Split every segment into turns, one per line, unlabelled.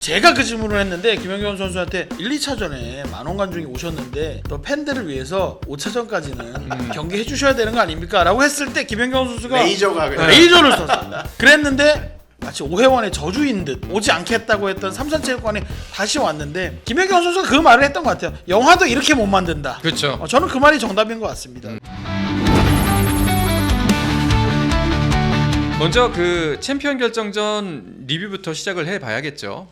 제가 그 질문을 했는데 김연경 선수한테 1, 2차전에 만원 관중이 오셨는데 또 팬들을 위해서 5차전까지는 경기해 주셔야 되는 거 아닙니까? 라고 했을 때 김연경 선수가 레이저를 썼습니다. 그랬는데 마치 오해원의 저주인 듯 오지 않겠다고 했던 삼산체육관에 다시 왔는데 김연경 선수가 그 말을 했던 것 같아요. 영화도 이렇게 못 만든다.
그렇죠.
저는 그 말이 정답인 것 같습니다.
먼저 그 챔피언 결정전 리뷰부터 시작을 해봐야겠죠.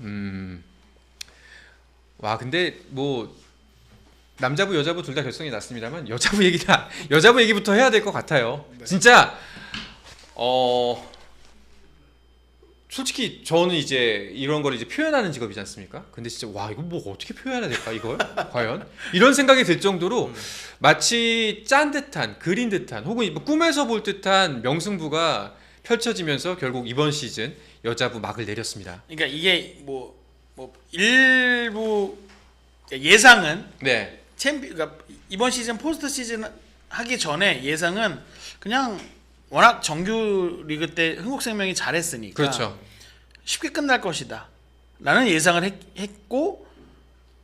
와 근데 뭐 남자부 여자부 둘 다 결성이 났습니다만 여자부 얘기부터 해야 될 것 같아요. 네. 진짜 솔직히 저는 이제 이런 걸 이제 표현하는 직업이지 않습니까? 근데 진짜 와 이거 뭐 어떻게 표현해야 될까 이걸 과연 이런 생각이 들 정도로 마치 짠 듯한 그린 듯한 혹은 꿈에서 볼 듯한 명승부가 펼쳐지면서 결국 이번 시즌 여자부 막을 내렸습니다.
그러니까 이게 뭐 일부 예상은
네.
그러니까 이번 시즌 포스트 시즌 하기 전에 예상은 그냥 워낙 정규 리그 때 흥국생명이 잘했으니까
그렇죠.
쉽게 끝날 것이다 라는 예상을 했고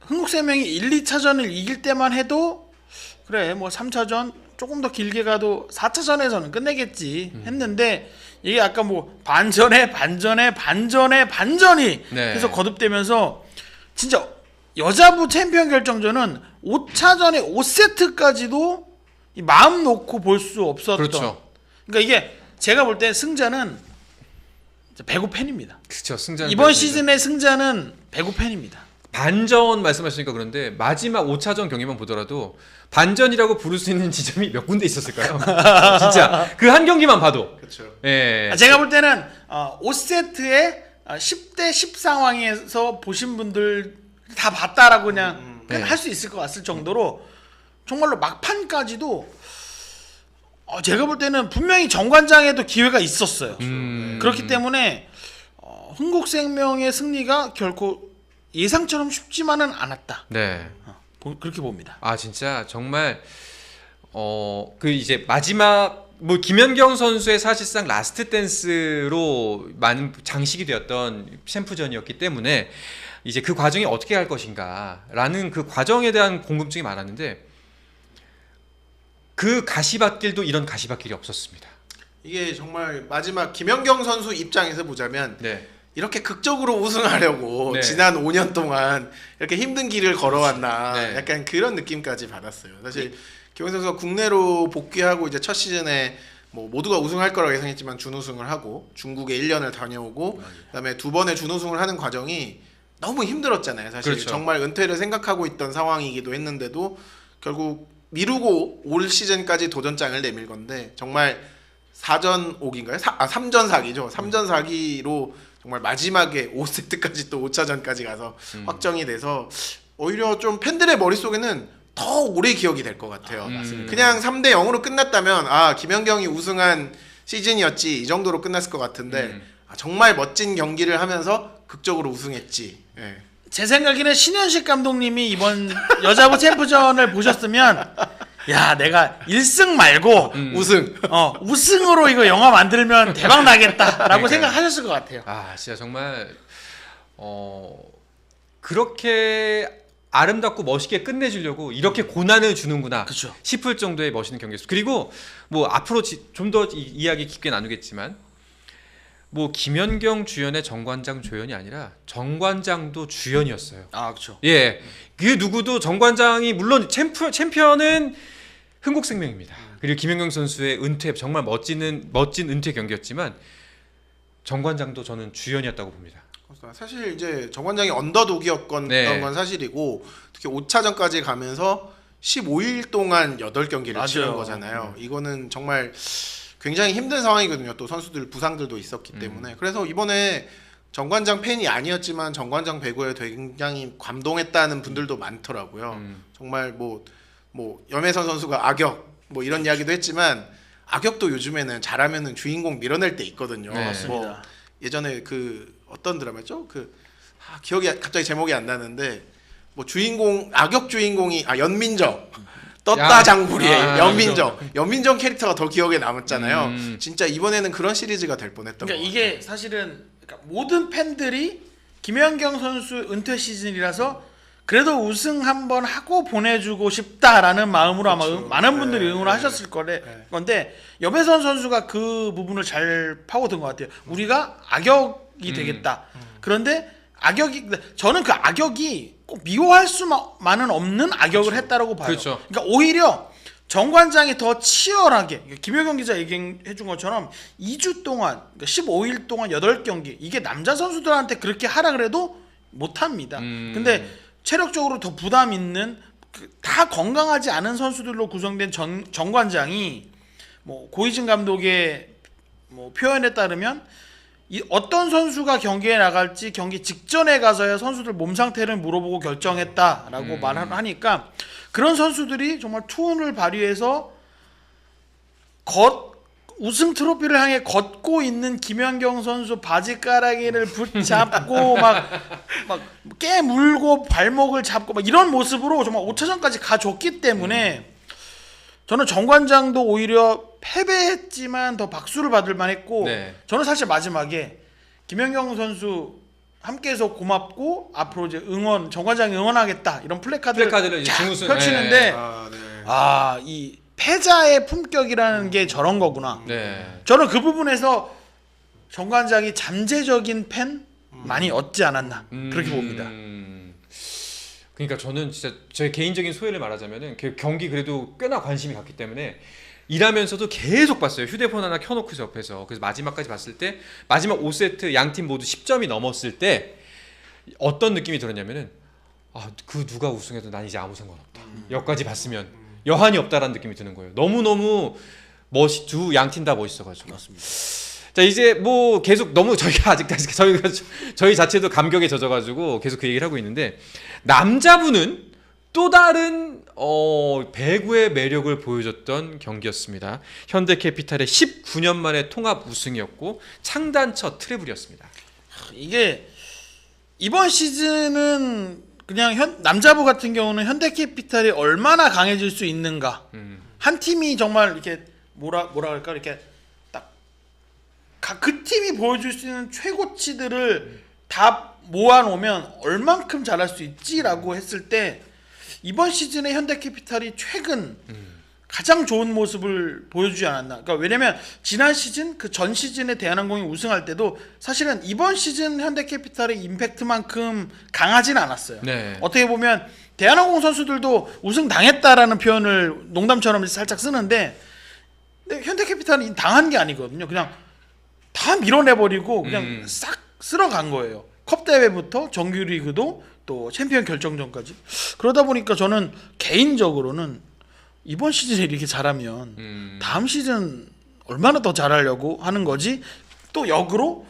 흥국생명이 1, 2차전을 이길 때만 해도 그래 뭐 3차전 조금 더 길게 가도 4차전에서는 끝내겠지 했는데 이게 아까 뭐 반전에 반전이
네.
계속 거듭되면서 진짜 여자부 챔피언 결정전은 5차전에 5세트까지도 마음 놓고 볼 수 없었던.
그렇죠.
그러니까 이게 제가 볼 때 승자는 배구 팬입니다.
그렇죠. 승자
이번 시즌의 승자는 배구 팬입니다.
반전 말씀하시니까 그런데 마지막 5차전 경기만 보더라도 반전이라고 부를 수 있는 지점이 몇 군데 있었을까요? 진짜 그 한 경기만 봐도.
그렇죠.
예.
제가 볼 때는 5세트에 10대 10 상황에서 보신 분들 다 봤다라고 그냥 할 수 있을 것 같을 정도로 정말로 막판까지도 제가 볼 때는 분명히 정관장에도 기회가 있었어요. 그렇기 때문에 흥국생명의 승리가 결코 예상처럼 쉽지만은 않았다.
네.
그렇게 봅니다.
아 진짜 정말 그 이제 마지막 뭐 김연경 선수의 사실상 라스트 댄스로 많은 장식이 되었던 챔프전이었기 때문에 이제 그 과정이 어떻게 갈 것인가라는 그 과정에 대한 궁금증이 많았는데 그 가시밭길도 이런 가시밭길이 없었습니다.
이게 정말 마지막 김연경 선수 입장에서 보자면
네.
이렇게 극적으로 우승하려고
네.
지난 5년 동안 이렇게 힘든 길을 걸어왔나
네.
약간 그런 느낌까지 받았어요. 사실 김연경 선수가 국내로 복귀하고 이제 첫 시즌에 뭐 모두가 우승할 거라고 예상했지만 준우승을 하고 중국에 1년을 다녀오고 그다음에 두 번의 준우승을 하는 과정이 너무 힘들었잖아요. 사실
그렇죠. 정말
은퇴를 생각하고 있던 상황이기도 했는데도 결국 미루고 올 시즌까지 도전장을 내밀 건데 정말 4전 5기인가요? 3전 4기죠. 3전 4기로 정말 마지막에 5세트까지 또 5차전까지 가서 확정이 돼서 오히려 좀 팬들의 머릿속에는 더 오래 기억이 될 것 같아요. 그냥 3대 0으로 끝났다면 김연경이 우승한 시즌이었지 이 정도로 끝났을 것 같은데 정말 멋진 경기를 하면서 극적으로 우승했지. 예.
제 생각에는 신현식 감독님이 이번 여자부 챔프전을 보셨으면 야 내가 1승 말고 우승으로 이거 영화 만들면 대박 나겠다라고 생각하셨을 것 같아요.
아 진짜 정말 그렇게 아름답고 멋있게 끝내주려고 이렇게 고난을 주는구나
그쵸.
싶을 정도의 멋있는 경기였어요. 그리고 뭐 앞으로 좀 더 이야기 깊게 나누겠지만 뭐 김연경 주연의 정관장 조연이 아니라 정관장도 주연이었어요.
아 그렇죠.
예, 그 누구도 정관장이 물론 챔피언은 흥국생명입니다. 그리고 김연경 선수의 은퇴 정말 멋진 은퇴 경기였지만 정관장도 저는 주연이었다고 봅니다.
사실 이제 정관장이 언더독이었던 건 사실이고 특히 5차전까지 가면서 15일 동안 8경기를 치른 거잖아요. 이거는 정말 굉장히 힘든 상황이거든요. 또 선수들 부상들도 있었기 때문에. 그래서 이번에 정관장 팬이 아니었지만 정관장 배구에 굉장히 감동했다는 분들도 많더라고요. 정말 뭐 염혜선 선수가 악역 뭐 이런 이야기도 했지만 악역도 요즘에는 잘하면은 주인공 밀어낼 때 있거든요.
네.
맞습니다.
예전에 그 어떤 드라마죠? 기억이 갑자기 제목이 안 나는데 뭐 악역 주인공이 연민정 떴다 장부리의 연민정 캐릭터가 더 기억에 남았잖아요. 진짜 이번에는 그런 시리즈가 될 뻔했던
그러니까
것
이게
같아요.
사실은 모든 팬들이 김연경 선수 은퇴 시즌이라서 그래도 우승 한번 하고 보내주고 싶다라는 마음으로 아마
그렇죠.
많은 분들이
네,
응원을
네.
하셨을
네.
건데 염혜선 선수가 그 부분을 잘 파고든 것 같아요. 우리가 악역이 되겠다. 그런데 악역이 저는 그 악역이 꼭 미워할 수만은 없는 악역을
그렇죠.
했다라고 봐요.
그렇죠.
그러니까 오히려 정관장이 더 치열하게 김효경 기자 얘기해 준 것처럼 2주 동안 그러니까 15일 동안 8경기 이게 남자 선수들한테 그렇게 하라 그래도 못합니다. 근데 체력적으로 더 부담 있는 다 건강하지 않은 선수들로 구성된 정관장이 뭐 고이진 감독의 뭐 표현에 따르면 어떤 선수가 경기에 나갈지 경기 직전에 가서야 선수들 몸 상태를 물어보고 결정했다라고 말하니까 그런 선수들이 정말 투혼을 발휘해서 우승 트로피를 향해 걷고 있는 김연경 선수 바지가랑이를 붙잡고 막 깨물고 발목을 잡고 막 이런 모습으로 정말 5차전까지 가줬기 때문에 저는 정관장도 오히려 패배했지만 더 박수를 받을 만했고
네.
저는 사실 마지막에 김연경 선수 함께해서 고맙고 앞으로 이제 정관장이 응원하겠다 이런 플래카드를
이제
쫙
중우승
펼치는데
네.
이 패자의 품격이라는 게 저런 거구나.
네.
저는 그 부분에서 정관장이 잠재적인 팬 많이 얻지 않았나 그렇게 봅니다.
그러니까 저는 진짜 제 개인적인 소회를 말하자면은 그 경기 그래도 꽤나 관심이 갔기 때문에 일하면서도 계속 봤어요. 휴대폰 하나 켜놓고 옆에서. 그래서 마지막까지 봤을 때 마지막 5세트 양팀 모두 10점이 넘었을 때 어떤 느낌이 들었냐면은 그 누가 우승해도 난 이제 아무 상관없다. 여기까지 봤으면 여한이 없다라는 느낌이 드는 거예요. 너무너무 두 양팀 다 멋있어가지고.
맞습니다.
자 이제 뭐 계속 너무 저희가 아직까지 저희 자체도 감격에 젖어가지고 계속 그 얘기를 하고 있는데 남자분은 또 다른 배구의 매력을 보여줬던 경기였습니다. 현대캐피탈의 19년 만에 통합 우승이었고 창단 첫 트래블이었습니다.
이게 이번 시즌은 그냥 남자부 같은 경우는 현대캐피탈이 얼마나 강해질 수 있는가. 한 팀이 정말 이렇게 뭐라 그럴까 이렇게 딱 그 팀이 보여줄 수 있는 최고치들을 다 모아놓으면 얼만큼 잘할 수 있지라고 했을 때 이번 시즌에 현대캐피탈이 최근 가장 좋은 모습을 보여주지 않았나. 그러니까 왜냐면 지난 시즌 그 전 시즌에 대한항공이 우승할 때도 사실은 이번 시즌 현대캐피탈의 임팩트만큼 강하진 않았어요.
네.
어떻게 보면 대한항공 선수들도 우승 당했다라는 표현을 농담처럼 살짝 쓰는데 근데 현대캐피탈은 당한 게 아니거든요. 그냥 다 밀어내버리고 그냥 싹 쓸어간 거예요. 컵 대회부터 정규리그도 또 챔피언 결정전까지. 그러다 보니까 저는 개인적으로는 이번 시즌에 이렇게 잘하면 다음 시즌 얼마나 더 잘하려고 하는 거지. 또 역으로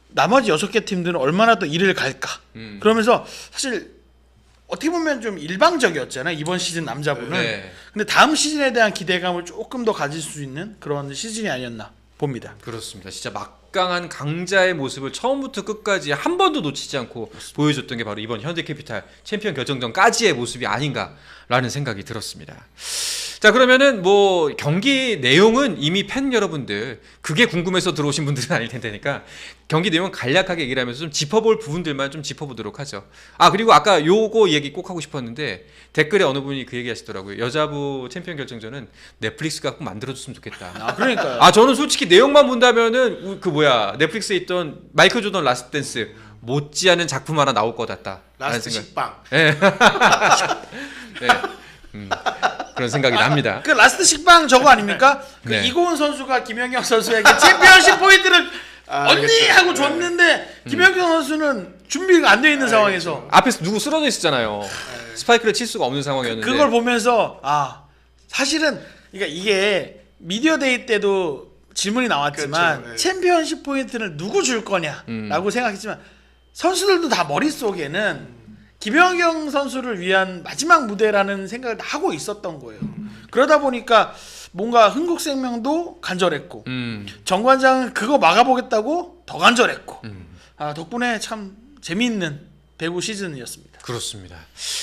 나머지 6개 팀들은 얼마나 더 이를 갈까. 그러면서 사실 어떻게 보면 좀 일방적이었잖아요. 이번 시즌 남자부는.
네.
근데 다음 시즌에 대한 기대감을 조금 더 가질 수 있는 그런 시즌이 아니었나 봅니다.
그렇습니다. 진짜 막강한 강자의 모습을 처음부터 끝까지 한 번도 놓치지 않고 보여줬던 게 바로 이번 현대캐피탈 챔피언 결정전까지의 모습이 아닌가라는 생각이 들었습니다. 자 그러면은 뭐 경기 내용은 이미 팬 여러분들 그게 궁금해서 들어오신 분들은 아닐 텐데니까 경기 내용은 간략하게 얘기를 하면서 좀 짚어볼 부분들만 좀 짚어보도록 하죠. 그리고 아까 요거 얘기 꼭 하고 싶었는데 댓글에 어느 분이 그 얘기 하시더라고요. 여자부 챔피언 결정전은 넷플릭스가 꼭 만들어줬으면 좋겠다.
그러니까요.
저는 솔직히 내용만 본다면은 넷플릭스에 있던 마이클 조던 라스트 댄스 못지않은 작품 하나 나올 것 같다.
라스트 식빵.
네. 네. 그런 생각이 납니다.
그 라스트 식빵 저거 아닙니까?
네.
그 이고은 선수가 김연경 선수에게 챔피언십 포인트를 언니
알겠죠.
하고 줬는데 김연경 선수는 준비가 안 돼 있는 상황에서
앞에서 누구 쓰러져 있었잖아요. 스파이크를 칠 수가 없는 상황이었는데
그걸 보면서 사실은 그러니까 이게 미디어 데이 때도 질문이 나왔지만
그렇죠. 네.
챔피언십 포인트를 누구 줄 거냐라고 생각했지만 선수들도 다 머릿속에는 김연경 선수를 위한 마지막 무대라는 생각을 하고 있었던 거예요. 그러다 보니까 뭔가 흥국생명도 간절했고 정관장은 그거 막아보겠다고 더 간절했고 덕분에 참 재미있는 배구 시즌이었습니다.
그렇습니다.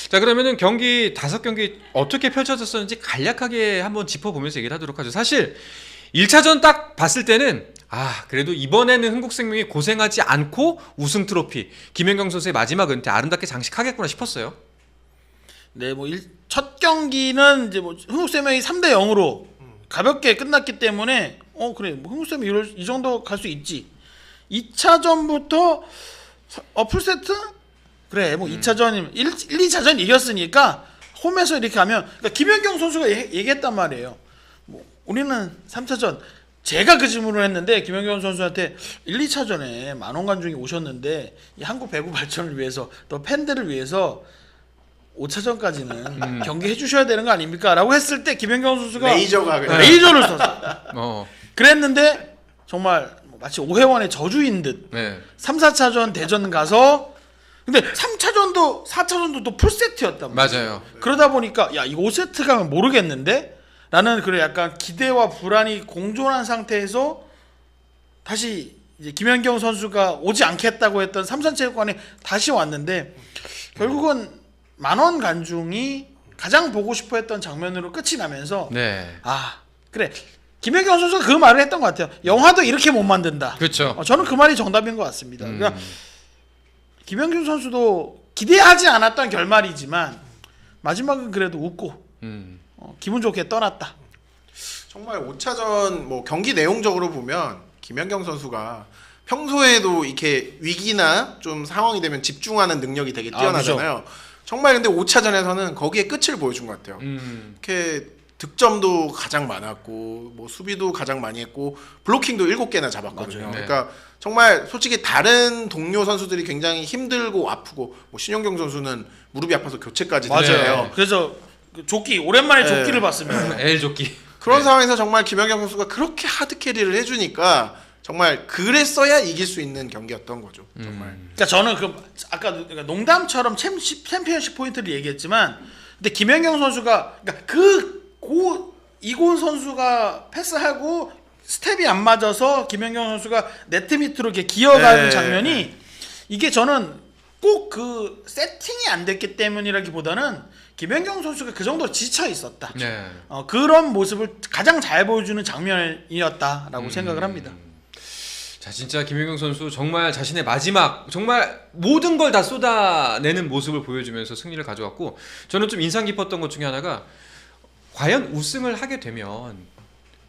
자 그러면은 경기 5경기 어떻게 펼쳐졌었는지 간략하게 한번 짚어보면서 얘기를 하도록 하죠. 사실 1차전 딱 봤을 때는 그래도 이번에는 흥국생명이 고생하지 않고 우승 트로피 김연경 선수의 마지막 은퇴 아름답게 장식하겠구나 싶었어요.
네, 뭐 첫 경기는 이제 뭐 흥국생명이 3대 0으로 가볍게 끝났기 때문에 그래, 뭐 흥국생명이 이 정도 갈 수 있지. 2차전부터 풀세트? 그래, 뭐 2차전 1, 2차전 이겼으니까 홈에서 이렇게 하면, 그러니까 김연경 선수가 얘기했단 말이에요. 뭐 우리는 3차전, 제가 그 질문을 했는데 김연경 선수한테 1, 2차전에 만원 관중이 오셨는데 이 한국 배구 발전을 위해서 또 팬들을 위해서 5차전까지는 경기 해주셔야 되는 거 아닙니까? 라고 했을 때 김연경 선수가
레이저가 그냥
레이저를 썼어. 그랬는데 정말 마치 오해원의 저주인 듯 3, 4차전 대전 가서, 근데 3차전도 4차전도 또 풀세트였단 말이에요.
맞아요.
그러다 보니까 야, 이거 5세트 가면 모르겠는데? 라는 그런 약간 기대와 불안이 공존한 상태에서 다시 이제 김연경 선수가 오지 않겠다고 했던 삼산체육관에 다시 왔는데, 결국은 만원 관중이 가장 보고 싶어 했던 장면으로 끝이 나면서 그래, 김연경 선수가 그 말을 했던 것 같아요. 영화도 이렇게 못 만든다.
그렇죠.
저는 그 말이 정답인 것 같습니다. 그러니까 김연경 선수도 기대하지 않았던 결말이지만 마지막은 그래도 웃고 기분 좋게 떠났다.
정말 5차전 뭐 경기 내용적으로 보면 김연경 선수가 평소에도 이렇게 위기나 좀 상황이 되면 집중하는 능력이 되게 뛰어나잖아요. 정말 근데 5차전에서는 거기에 끝을 보여준 것 같아요. 이렇게 득점도 가장 많았고 뭐 수비도 가장 많이 했고 블로킹도 7개나 잡았거든요. 그러니까 정말 솔직히 다른 동료 선수들이 굉장히 힘들고 아프고, 뭐 신용경 선수는 무릎이 아파서 교체까지 됐잖아요.
그래서 조끼, 오랜만에 조끼를 봤습니다.
L 조끼.
그런 상황에서 정말 김연경 선수가 그렇게 하드 캐리를 해주니까 정말 그랬어야 이길 수 있는 경기였던 거죠. 정말.
그러니까 저는 아까 농담처럼 챔피언십 포인트를 얘기했지만, 근데 김연경 선수가 이고은 선수가 패스하고 스텝이 안 맞아서 김연경 선수가 네트 밑으로 이렇게 기어가는 장면이, 이게 저는 꼭 그 세팅이 안 됐기 때문이라기보다는 김연경 선수가 그 정도로 지쳐 있었다. 그런 모습을 가장 잘 보여주는 장면이었다라고 생각을 합니다.
자, 진짜 김연경 선수 정말 자신의 마지막 정말 모든 걸 다 쏟아내는 모습을 보여주면서 승리를 가져왔고, 저는 좀 인상 깊었던 것 중에 하나가, 과연 우승을 하게 되면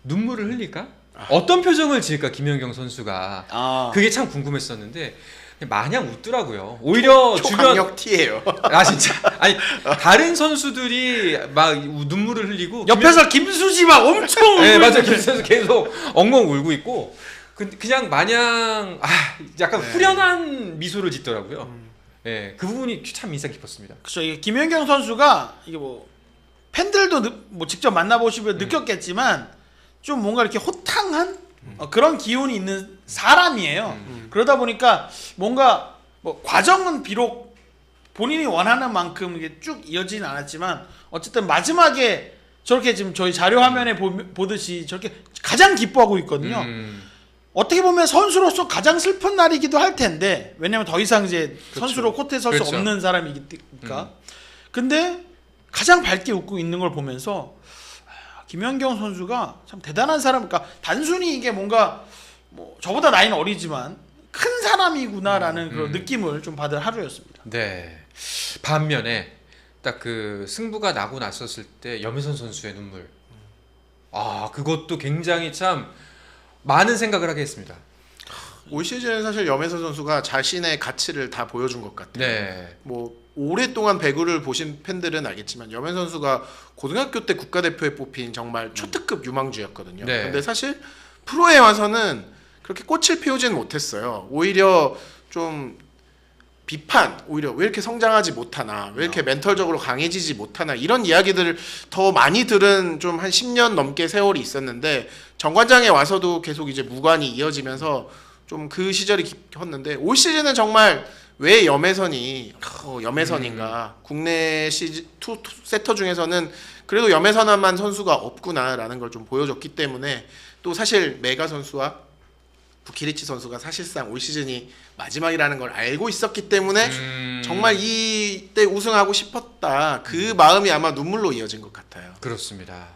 눈물을 흘릴까? 어떤 표정을 지을까 김연경 선수가. 그게 참 궁금했었는데 마냥 웃더라고요. 오히려
초강력 티예요.
진짜 아니, 다른 선수들이 막 눈물을 흘리고
옆에서 김수지 막 엄청 울고
맞아, 김수지 계속 엉엉 울고 있고, 그냥 마냥 약간 후련한 미소를 짓더라고요. 그 부분이 참 인상 깊었습니다.
그렇죠. 이게 김연경 선수가 이게 뭐 팬들도 뭐 직접 만나보시면 느꼈겠지만 좀 뭔가 이렇게 호탕한 그런 기운이 있는 사람이에요. 그러다 보니까 뭔가 뭐 과정은 비록 본인이 원하는 만큼 이게 쭉 이어지진 않았지만 어쨌든 마지막에 저렇게 지금 저희 자료 화면에 보듯이 저렇게 가장 기뻐하고 있거든요. 어떻게 보면 선수로서 가장 슬픈 날이기도 할 텐데, 왜냐면 더 이상 이제 선수로 코트에 설 수 없는 사람이니까. 근데 가장 밝게 웃고 있는 걸 보면서 김연경 선수가 참 대단한 사람, 그러니까 단순히 이게 뭔가 뭐 저보다 나이는 어리지만 큰 사람이구나라는 그런 느낌을 좀 받은 하루였습니다.
네. 반면에 딱 그 승부가 나고 났었을 때 염혜선 선수의 눈물. 그것도 굉장히 참 많은 생각을 하게 했습니다.
올 시즌은 사실 염혜선 선수가 자신의 가치를 다 보여준 것 같아요. 뭐 오랫동안 배구를 보신 팬들은 알겠지만 염혜선 선수가 고등학교 때 국가대표에 뽑힌 정말 초특급 유망주였거든요. 근데 사실 프로에 와서는 그렇게 꽃을 피우지는 못했어요. 오히려 좀 비판, 오히려 왜 이렇게 성장하지 못하나, 왜 이렇게 멘털적으로 강해지지 못하나, 이런 이야기들을 더 많이 들은 좀 한 10년 넘게 세월이 있었는데, 정관장에 와서도 계속 이제 무관이 이어지면서 좀 그 시절이 깊었는데, 올 시즌은 정말 왜 염혜선인가, 국내 투 세터 중에서는 그래도 염혜선만 선수가 없구나라는 걸 좀 보여줬기 때문에, 또 사실 메가 선수와 부키리치 선수가 사실상 올 시즌이 마지막이라는 걸 알고 있었기 때문에 정말 이때 우승하고 싶었다, 그 마음이 아마 눈물로 이어진 것 같아요.
그렇습니다.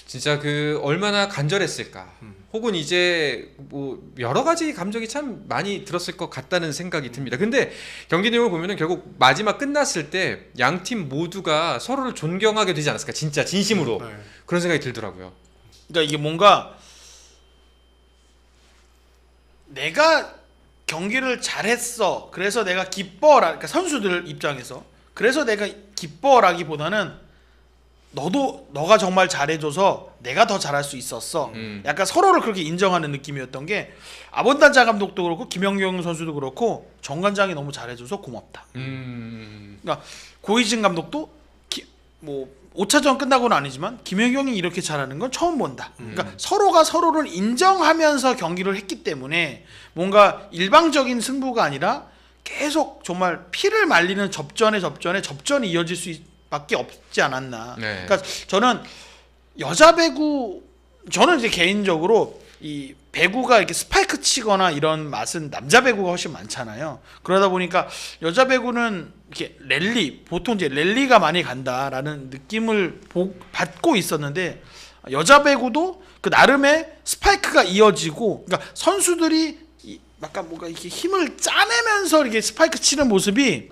진짜 그 얼마나 간절했을까. 혹은 이제 뭐 여러 가지 감정이 참 많이 들었을 것 같다는 생각이 듭니다. 근데 경기 내용을 보면은 결국 마지막 끝났을 때 양 팀 모두가 서로를 존경하게 되지 않았을까. 진짜 진심으로
네.
그런 생각이 들더라고요.
그러니까 이게 뭔가 내가 경기를 잘했어. 그래서 내가 기뻐라. 그러니까 선수들 입장에서 그래서 내가 기뻐라기보다는 너가 정말 잘해줘서 내가 더 잘할 수 있었어. 약간 서로를 그렇게 인정하는 느낌이었던 게 아본단자 감독도 그렇고 김연경 선수도 그렇고 정관장이 너무 잘해줘서 고맙다. 그러니까 고이진 감독도 뭐 5차전 끝나고는 아니지만 김연경이 이렇게 잘하는 건 처음 본다. 그러니까 서로가 서로를 인정하면서 경기를 했기 때문에 뭔가 일방적인 승부가 아니라 계속 정말 피를 말리는 접전이 이어질 수밖에 없지 않았나.
네.
그러니까 저는 여자 배구 저는 이제 개인적으로 이 배구가 이렇게 스파이크 치거나 이런 맛은 남자 배구가 훨씬 많잖아요. 그러다 보니까 여자 배구는 이렇게 보통 이제 랠리가 많이 간다라는 느낌을 받고 있었는데 여자 배구도 그 나름의 스파이크가 이어지고 그러니까 선수들이 약간 뭔가 이렇게 힘을 짜내면서 이렇게 스파이크 치는 모습이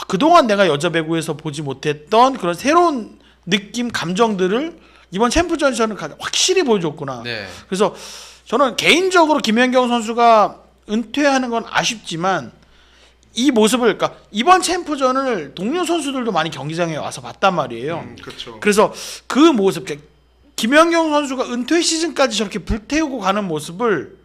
그동안 내가 여자 배구에서 보지 못했던 그런 새로운 느낌, 감정들을 이번 챔프전에서는 확실히 보여줬구나.
네.
그래서 저는 개인적으로 김연경 선수가 은퇴하는 건 아쉽지만 이 모습을 그러니까 이번 챔프전을 동료 선수들도 많이 경기장에 와서 봤단 말이에요.
그렇죠.
그래서 그 모습, 김연경 선수가 은퇴 시즌까지 저렇게 불태우고 가는 모습을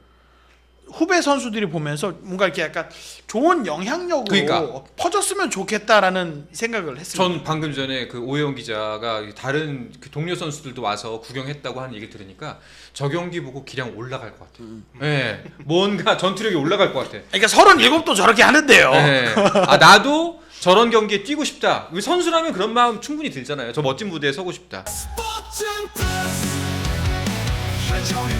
후배 선수들이 보면서 뭔가 이렇게 약간 좋은 영향력으로
그러니까.
퍼졌으면 좋겠다라는 생각을 했습니다.
전 방금 전에 그 오해영 기자가 다른 그 동료 선수들도 와서 구경했다고 하는 얘기를 들으니까 저 경기 보고 기량 올라갈 것 같아요. 네. 뭔가 전투력이 올라갈 것 같아.
그러니까 37도 저렇게 하는데요.
네. 아 나도 저런 경기에 뛰고 싶다. 우리 선수라면 그런 마음 충분히 들잖아요. 저 멋진 무대에 서고 싶다.
스포츠는 플러스 한정의